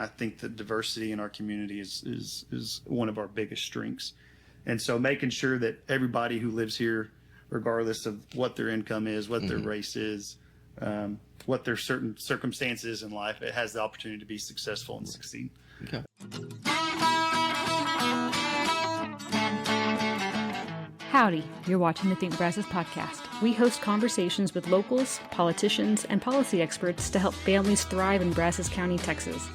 I think that diversity in our community is one of our biggest strengths. And so making sure that everybody who lives here, regardless of what their income is, what their race is, what their certain circumstances in life, it has the opportunity to be successful and succeed. Okay. Howdy, you're watching the Think Brazos Podcast. We host conversations with locals, politicians, and policy experts to help families thrive in Brazos County, Texas.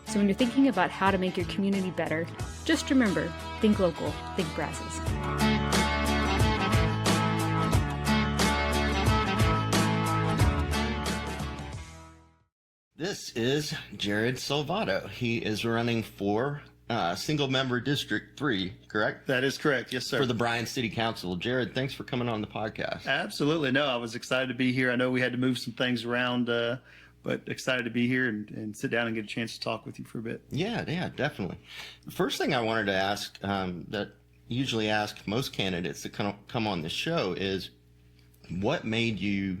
So when you're thinking about how to make your community better, just remember, think local, think Brazos. This is Jared Salvato. He is running for single-member District 3, correct? That is correct. Yes, sir. For the Bryan City Council. Jared, thanks for coming on the podcast. Absolutely. No, I was excited to be here. I know we had to move some things around, but excited to be here and sit down and get a chance to talk with you for a bit. Yeah, definitely. The first thing I wanted to ask that I usually ask most candidates that come on the show is, what made you,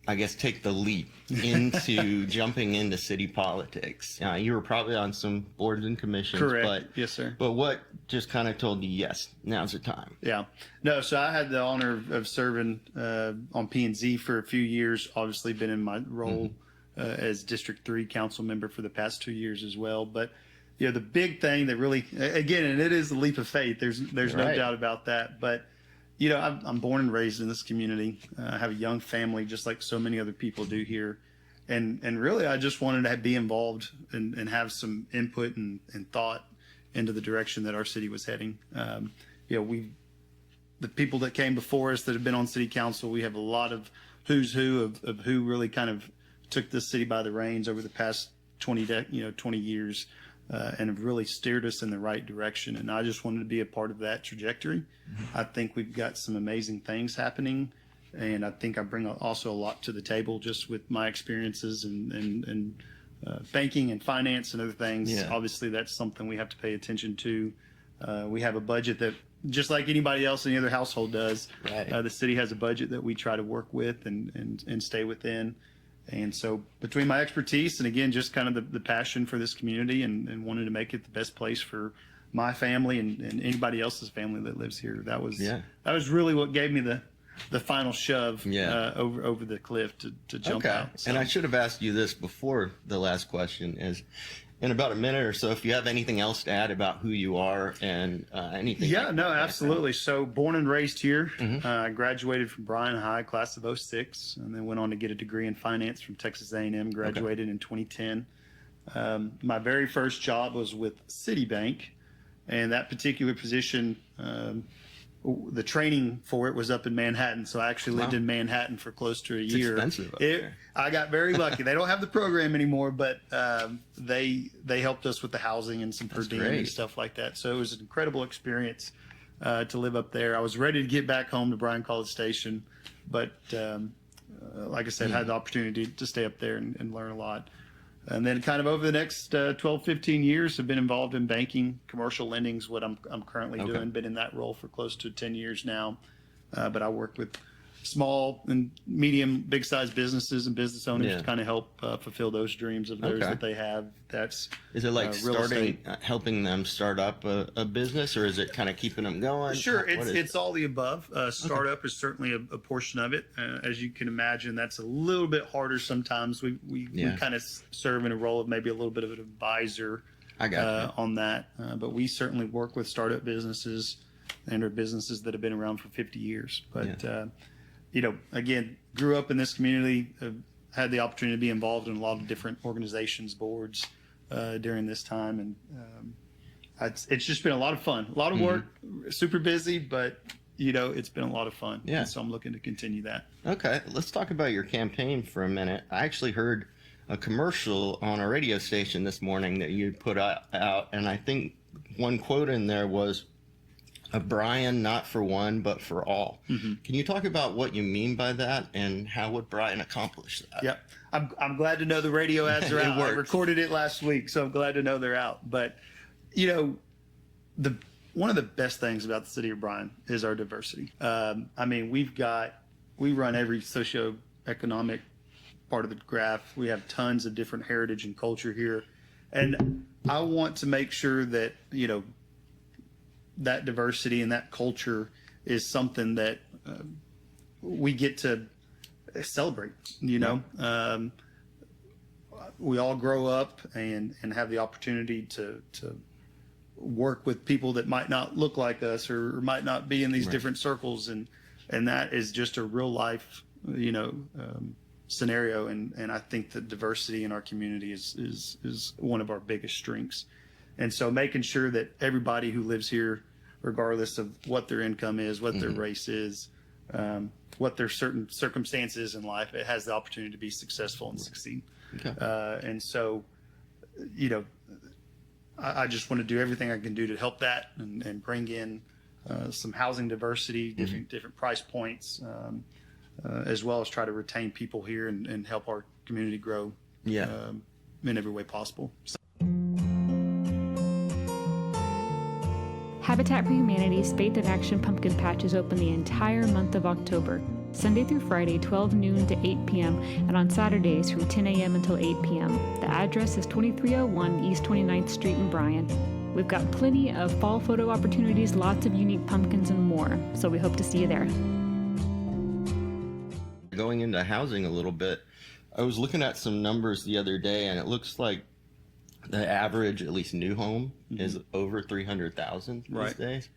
I guess, take the leap into jumping into city politics? You were probably on some boards and commissions. Correct. But, yes, sir. But what just kind of told you, yes, now's the time? Yeah. No, so I had the honor of serving on P&Z for a few years, obviously been in my role as District 3 council member for the past 2 years as well. But, you know, the big thing that really, again, and it is a leap of faith, there's no doubt about that. But, you know, I'm born and raised in this community. I have a young family, just like so many other people do here. And really, I just wanted to be involved and have some input and thought into the direction that our city was heading. You know, the people that came before us that have been on city council, we have a lot of who's who of who really kind of took this city by the reins over the past 20 years. And have really steered us in the right direction. And I just wanted to be a part of that trajectory. I think we've got some amazing things happening. And I think I bring also a lot to the table just with my experiences and banking and finance and other things. Yeah. Obviously, that's something we have to pay attention to. We have a budget that, just like anybody else in any other household does, right. The city has a budget that we try to work with and stay within. And so between my expertise and, again, just kind of the passion for this community and wanting to make it the best place for my family and anybody else's family that lives here, that was really what gave me the final shove over the cliff to jump out. So. And I should have asked you this before the last question is, in about a minute or so, if you have anything else to add about who you are and anything. Yeah, no, absolutely. So born and raised here. I graduated from Bryan High, class of 06, and then went on to get a degree in finance from Texas A&M, graduated in 2010. My very first job was with Citibank, and that particular position, the training for it was up in Manhattan. So I actually lived in Manhattan for close to a year. Expensive up there. I got very lucky. They don't have the program anymore, but they helped us with the housing and some per diem and stuff like that. So it was an incredible experience to live up there. I was ready to get back home to Bryan College Station, but like I said, had the opportunity to stay up there and learn a lot. And then kind of over the next 12, 15 years, have been involved in banking. Commercial lending is what I'm currently doing. Been in that role for close to 10 years now. But I work with small and medium, big-sized businesses and business owners to kind of help fulfill those dreams of theirs that they have. Is it like helping them start up a business, or is it kind of keeping them going? Sure, it's all the above. Startup is certainly a portion of it. As you can imagine, that's a little bit harder sometimes. We kind of serve in a role of maybe a little bit of an advisor on that. But we certainly work with startup businesses and are businesses that have been around for 50 years. But you know, again, grew up in this community, had the opportunity to be involved in a lot of different organizations, boards during this time. And it's just been a lot of fun, a lot of work, super busy, but, you know, it's been a lot of fun. Yeah. And so I'm looking to continue that. Okay. Let's talk about your campaign for a minute. I actually heard a commercial on a radio station this morning that you put out, and I think one quote in there was, "A Bryan not for one, but for all." Can you talk about what you mean by that, and how would Bryan accomplish that? Yeah, I'm glad to know the radio ads are out. I recorded it last week, so I'm glad to know they're out. But, you know, one of the best things about the city of Bryan is our diversity. I mean, we run every socioeconomic part of the graph. We have tons of different heritage and culture here. And I want to make sure that, that diversity and that culture is something that we get to celebrate, we all grow up and have the opportunity to work with people that might not look like us or might not be in these different circles. And that is just a real life, scenario. And I think that diversity in our community is one of our biggest strengths. And so making sure that everybody who lives here, regardless of what their income is, what their race is, what their certain circumstances in life, it has the opportunity to be successful and succeed. Okay. And so, I just want to do everything I can do to help that and bring in some housing diversity, different price points, as well as try to retain people here and help our community grow in every way possible. Habitat for Humanity's Faith in Action Pumpkin Patch is open the entire month of October, Sunday through Friday, 12 noon to 8 p.m., and on Saturdays from 10 a.m. until 8 p.m. The address is 2301 East 29th Street in Bryan. We've got plenty of fall photo opportunities, lots of unique pumpkins, and more, so we hope to see you there. Going into housing a little bit, I was looking at some numbers the other day, and it looks like the average, at least new home, is over 300,000 these days.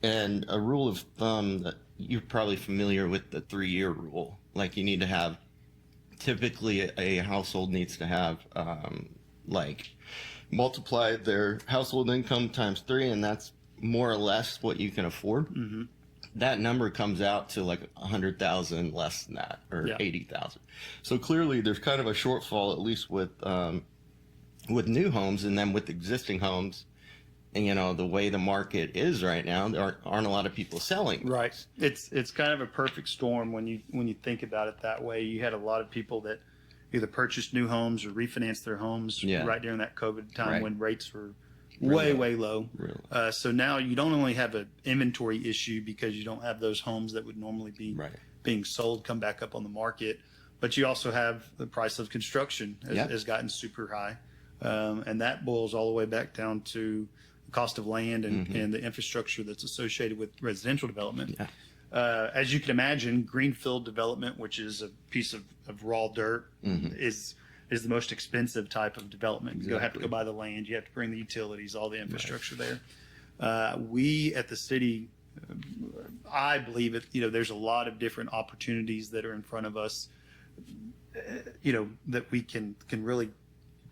And a rule of thumb that you're probably familiar with, the 3-year rule. Like, you need to have, typically a household needs to have, multiply their household income times 3, and that's more or less what you can afford. That number comes out to like 100,000 less than that, or 80,000. So clearly there's kind of a shortfall, at least with new homes, and then with existing homes, and the way the market is right now, there aren't a lot of people selling. Right. It's kind of a perfect storm when you think about it that way. You had a lot of people that either purchased new homes or refinanced their homes right during that COVID time when rates were way low. Really? So now you don't only have an inventory issue because you don't have those homes that would normally be being sold come back up on the market, but you also have the price of construction has gotten super high. And that boils all the way back down to the cost of land and the infrastructure that's associated with residential development. As you can imagine, greenfield development, which is a piece of raw dirt, is the most expensive type of development. You have to go buy the land, you have to bring the utilities, all the infrastructure there. We at the city, I believe there's a lot of different opportunities that are in front of us, that we can really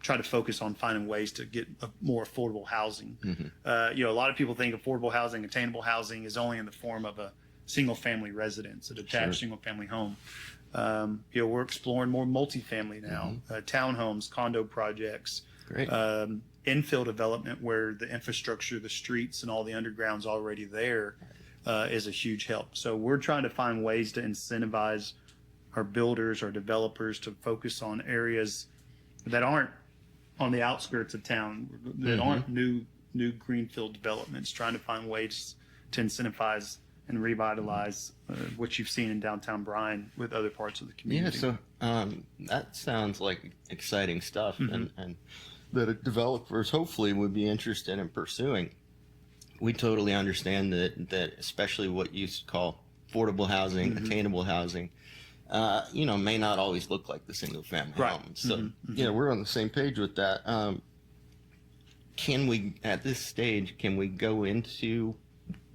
try to focus on finding ways to get a more affordable housing. A lot of people think affordable housing, attainable housing is only in the form of a single family residence, a detached single family home. We're exploring more multifamily now, townhomes, condo projects, infill development where the infrastructure, the streets and all the underground's already there, is a huge help. So we're trying to find ways to incentivize our builders, our developers to focus on areas that aren't on the outskirts of town, that aren't new greenfield developments, trying to find ways to incentivize and revitalize what you've seen in downtown Bryan with other parts of the community. So that sounds like exciting stuff, and that developers hopefully would be interested in pursuing. We totally understand that especially what you call affordable housing, attainable housing, may not always look like the single family home. So, we're on the same page with that. Can we, at this stage, go into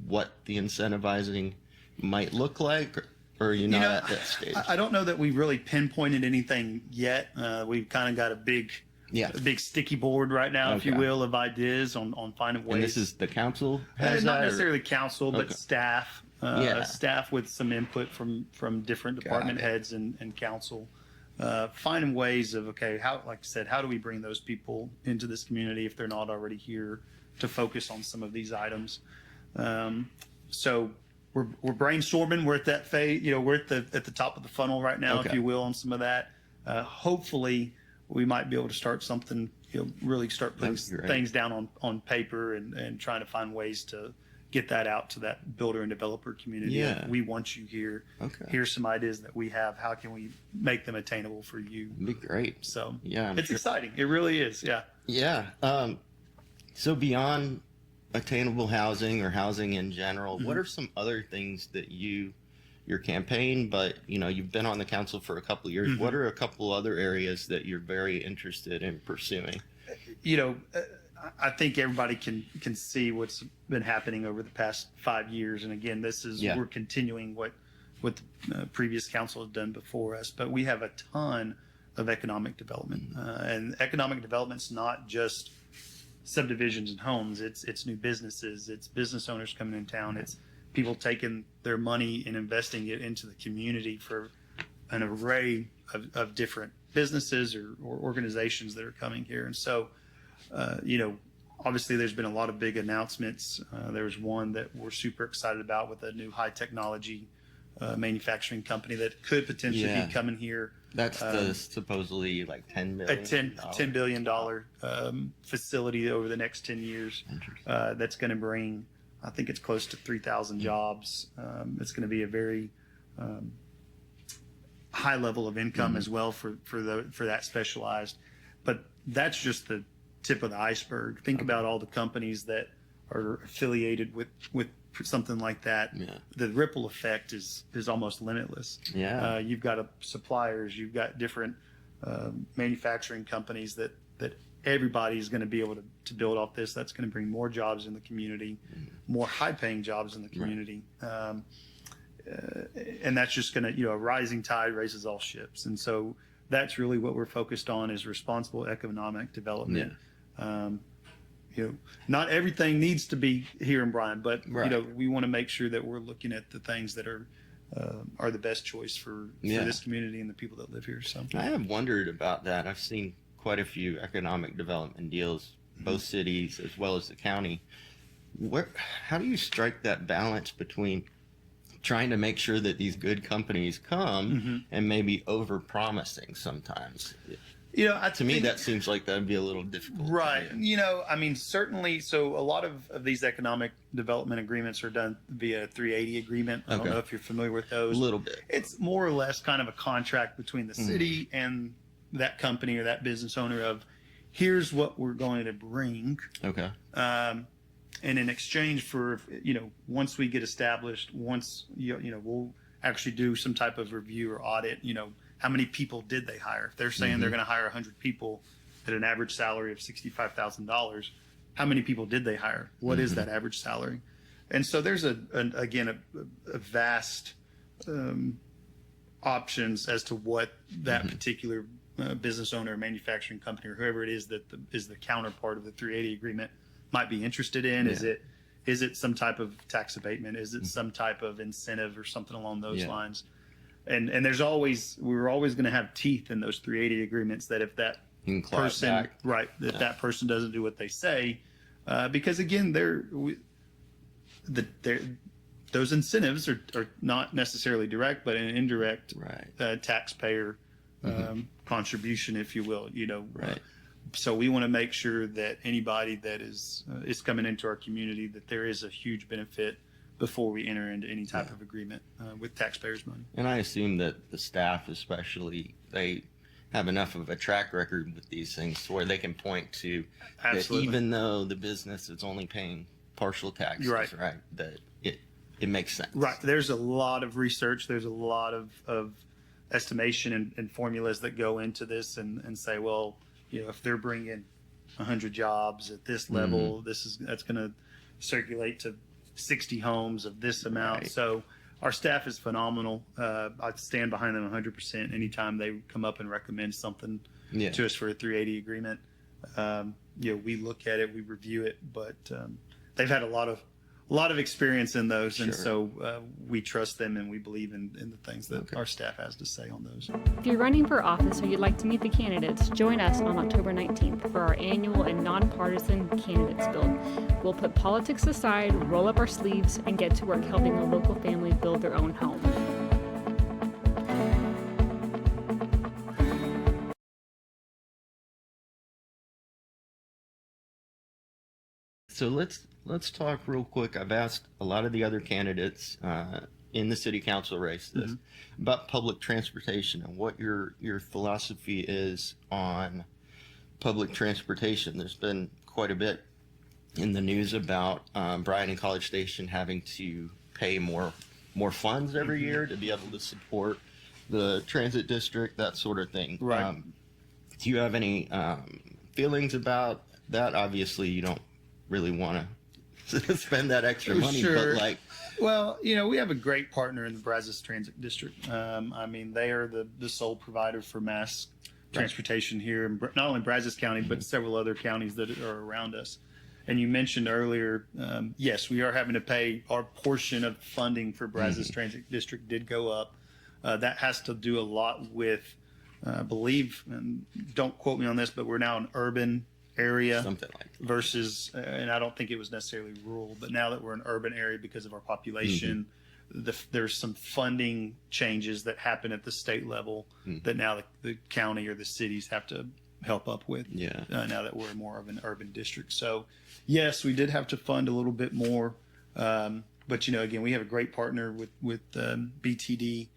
what the incentivizing might look like, or are you not at that stage? I don't know that we really pinpointed anything yet. We've kind of got a big sticky board right now, if you will, of ideas on finding ways. And this is the council? Not necessarily council, but staff. Staff with some input from different department heads and council, finding ways of, how, like I said, how do we bring those people into this community if they're not already here, to focus on some of these items. So we're brainstorming. We're at that phase, we're at the top of the funnel right now, if you will, on some of that. Hopefully we might be able to start something, really start putting things down on paper and trying to find ways to get that out to that builder and developer community. Yeah. Like, we want you here. Okay. Here's some ideas that we have. How can we make them attainable for you? It'd be great. So Yeah, I'm it's sure. exciting. It really is. Yeah. Yeah. So beyond attainable housing or housing in general, what are some other things that your campaign, but you've been on the council for a couple of years. What are a couple other areas that you're very interested in pursuing? I think everybody can see what's been happening over the past 5 years. And again, we're continuing what the previous council had done before us, but we have a ton of economic development. And economic development's not just subdivisions and homes. It's new businesses. It's business owners coming in town. It's people taking their money and investing it into the community for an array of different businesses or organizations that are coming here. And so, obviously there's been a lot of big announcements. There's one that we're super excited about with a new high technology manufacturing company that could potentially be coming here. That's the supposedly like $10 A billion. $10 billion facility over the next 10 years that's going to bring, I think it's close to 3,000 jobs. It's going to be a very high level of income as well for that specialized. But that's just the tip of the iceberg. Think about all the companies that are affiliated with something like that. The ripple effect is almost limitless. You've got suppliers, you've got different manufacturing companies that everybody's going to be able to build off this. That's going to bring more jobs in the community, more high-paying jobs in the community. And that's just going to, a rising tide raises all ships. And so that's really what we're focused on, is responsible economic development. Not everything needs to be here in Bryan, but we want to make sure that we're looking at the things that are the best choice for this community and the people that live here. So I have wondered about that. I've seen quite a few economic development deals, both cities as well as the county. How do you strike that balance between trying to make sure that these good companies come and maybe over-promising sometimes? To me, that seems like that'd be a little difficult. Right. Certainly. So a lot of these economic development agreements are done via 380 agreement. I don't know if you're familiar with those. A little bit. It's more or less kind of a contract between the city and that company or that business owner of, here's what we're going to bring. Okay. And in exchange for, once we get established, we'll actually do some type of review or audit, how many people did they hire? If they're saying they're going to hire 100 people at an average salary of $65,000, how many people did they hire? What is that average salary? And so there's a vast options as to what that particular business owner or manufacturing company or whoever it is that is the counterpart of the 380 agreement might be interested in. Is it some type of tax abatement? Is it some type of incentive or something along those lines? And we're always going to have teeth in those 380 agreements, that if that person, that person doesn't do what they say, because again, those incentives are not necessarily direct, but an indirect taxpayer contribution, if you will. So we want to make sure that anybody that is coming into our community, that there is a huge benefit before we enter into any type of agreement with taxpayers' money. And I assume that the staff, especially, they have enough of a track record with these things where they can point to that even though the business is only paying partial taxes, that it makes sense. Right. There's a lot of research. There's a lot of estimation and formulas that go into this and say, well, if they're bringing 100 jobs at this level, that's going to circulate to 60 homes of this amount. So our staff is phenomenal. I stand behind them 100% anytime they come up and recommend something to us for a 380 agreement. We look at it, we review it, but they've had a lot of experience in those, and so we trust them and we believe in the things that our staff has to say on those. If you're running for office or you'd like to meet the candidates, join us on October 19th for our annual and nonpartisan candidates build. We'll put politics aside, roll up our sleeves, and get to work helping a local family build their own home. So let's talk real quick. I've asked a lot of the other candidates in the city council race this about public transportation and what your philosophy is on public transportation. There's been quite a bit in the news about Bryan and College Station having to pay more funds every year to be able to support the transit district, that sort of thing. Right. Do you have any feelings about that? Obviously, you don't really want to spend that extra money, Sure. but like, Well, we have a great partner in the Brazos Transit District. They are the sole provider for mass transportation here in not only Brazos County, but several other counties that are around us. And you mentioned earlier, yes, we are having to pay our portion of funding for Brazos Transit District did go up. That has to do a lot with, I believe, and don't quote me on this, but we're now an urban area something like that. versus, and I don't think it was necessarily rural, but now that we're an urban area because of our population, there's some funding changes that happen at the state level that now the county or the cities have to help up with. Now that we're more of an urban district. So yes, we did have to fund a little bit more. But again, we have a great partner with BTD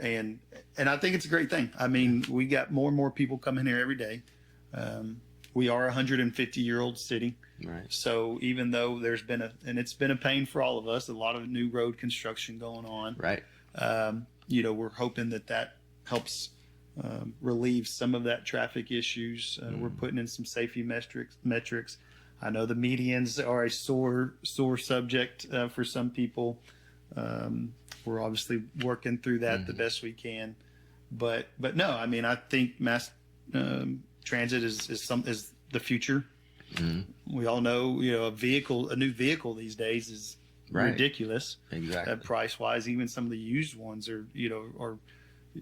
and I think it's a great thing. I mean, we got more and more people coming here every day. We are a 150-year-old city. Right. So even though there's been it's been a pain for all of us, a lot of new road construction going on. Right. We're hoping that helps relieve some of that traffic issues. We're putting in some safety metrics. I know the medians are a sore subject for some people. We're obviously working through that the best we can. But no, I mean, I think mass transit is the future. We all know, a new vehicle these days is ridiculous. Exactly. Price wise, even some of the used ones are, or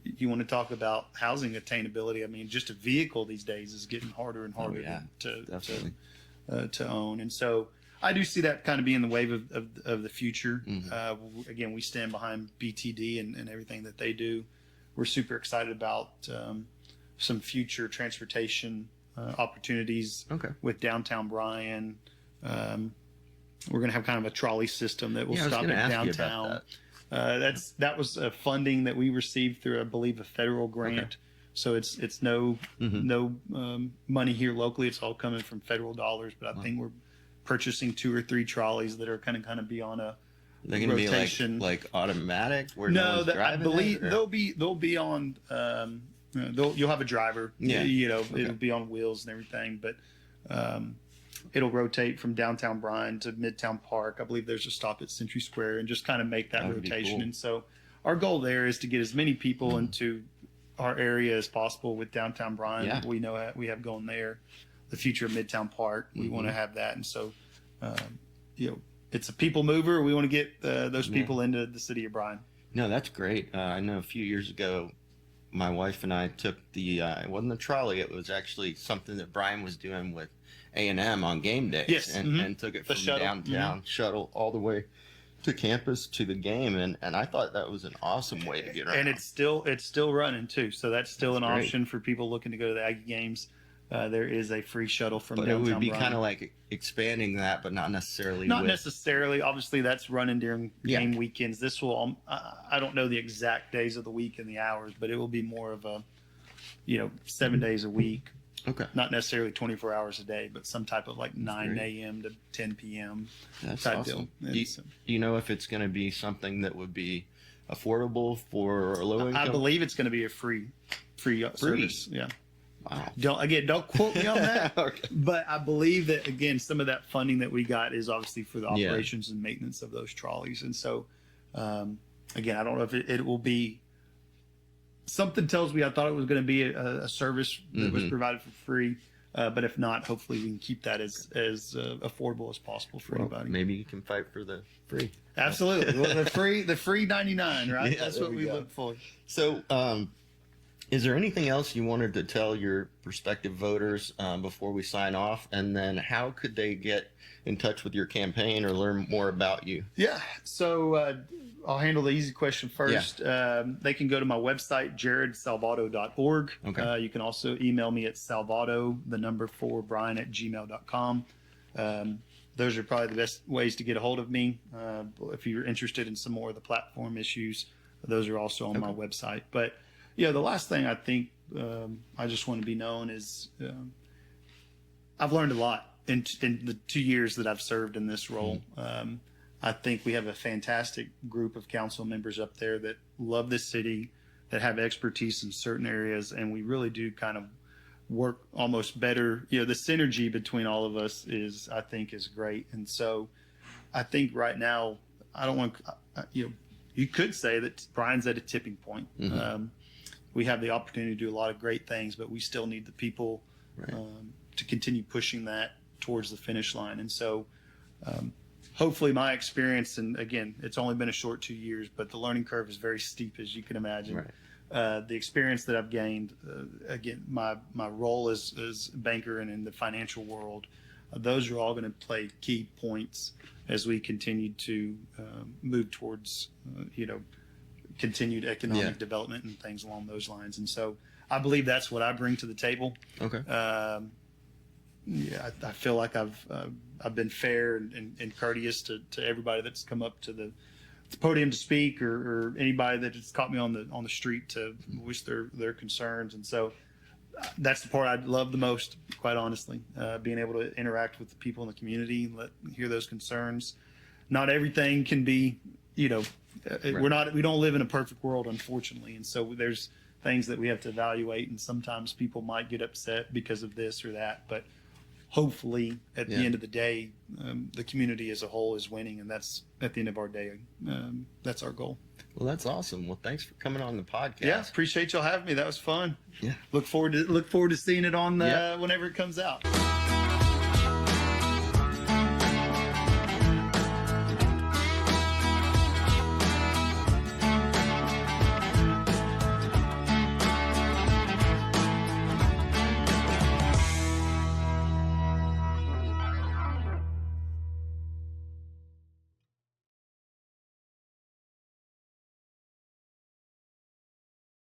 you want to talk about housing attainability. I mean, just a vehicle these days is getting harder and harder to own. And so I do see that kind of being the wave of the future. Again, we stand behind BTD and everything that they do. We're super excited about some future transportation opportunities with downtown Bryan. We're going to have kind of a trolley system that will stop at downtown. That was funding that we received through, I believe, a federal grant. So it's no money here locally. It's all coming from federal dollars. But I think we're purchasing 2 or 3 trolleys that are kind of be on a They're going to be like automatic. Where no one's I believe they'll be on. You'll have a driver. It'll be on wheels and everything, but it'll rotate from downtown Bryan to Midtown Park. I believe there's a stop at Century Square, and just kind of make that rotation. Cool. And so our goal there is to get as many people into our area as possible with downtown Bryan. We know we have going there. The future of Midtown Park, we want to have that, and so it's a people mover. We want to get those people into the city of Bryan. No, that's great. I know a few years ago, my wife and I took it wasn't a trolley. It was actually something that Bryan was doing with A&M on game days. Yes. And took it from downtown shuttle all the way to campus to the game. And I thought that was an awesome way to get around. And it's still running too. So that's still an option for people looking to go to the Aggie games. There is a free shuttle from downtown But it would be Bryan. kind of like expanding that, but not necessarily. Necessarily. Obviously, that's running during game weekends. This will. I don't know the exact days of the week and the hours, but it will be more of a, 7 days a week. Okay. Not necessarily 24 hours a day, but some type of like 9 a.m. to 10 p.m. type awesome. deal. Do you know if it's going to be something that would be affordable for low income? I believe it's going to be a free service. Yeah. Wow. Don't quote me on that. Okay. But I believe that, again, some of that funding that we got is obviously for the operations and maintenance of those trolleys. And so, again, I don't know if it will be. Something tells me I thought it was going to be a service that was provided for free. But if not, hopefully we can keep that as affordable as possible for anybody. Maybe you can fight for the free. Absolutely. Well, the free 99, right? Yeah, that's what we look for. So, is there anything else you wanted to tell your prospective voters before we sign off? And then how could they get in touch with your campaign or learn more about you? Yeah. So I'll handle the easy question first. Yeah. They can go to my website, jaredsalvato.org. Okay. You can also email me at salvato4bryan@gmail.com. Those are probably the best ways to get a hold of me. If you're interested in some more of the platform issues, those are also on my website. But the last thing I think I just want to be known is I've learned a lot in the 2 years that I've served in this role. I think we have a fantastic group of council members up there that love this city, that have expertise in certain areas, and we really do kind of work almost better. The synergy between all of us I think is great. And so I think right now, I don't want, you could say that Bryan's at a tipping point. We have the opportunity to do a lot of great things, but we still need the people to continue pushing that towards the finish line. And so hopefully my experience, and again, it's only been a short 2 years, but the learning curve is very steep, as you can imagine. The experience that I've gained, again, my role as banker and in the financial world, those are all going to play key points as we continue to move towards, continued economic development and things along those lines. And so I believe that's what I bring to the table. I feel like I've been fair and courteous to everybody that's come up to the podium to speak, or anybody that has caught me on the street to voice their concerns. And so that's the part I love the most, quite honestly, being able to interact with the people in the community, hear those concerns. Not everything can be, we don't live in a perfect world, unfortunately. And so there's things that we have to evaluate, and sometimes people might get upset because of this or that, but hopefully at the end of the day, the community as a whole is winning, and that's at the end of our day. That's our goal. Well, that's awesome. Well, thanks for coming on the podcast. Yeah, appreciate y'all having me. That was fun. Yeah. Look forward to seeing it on whenever it comes out.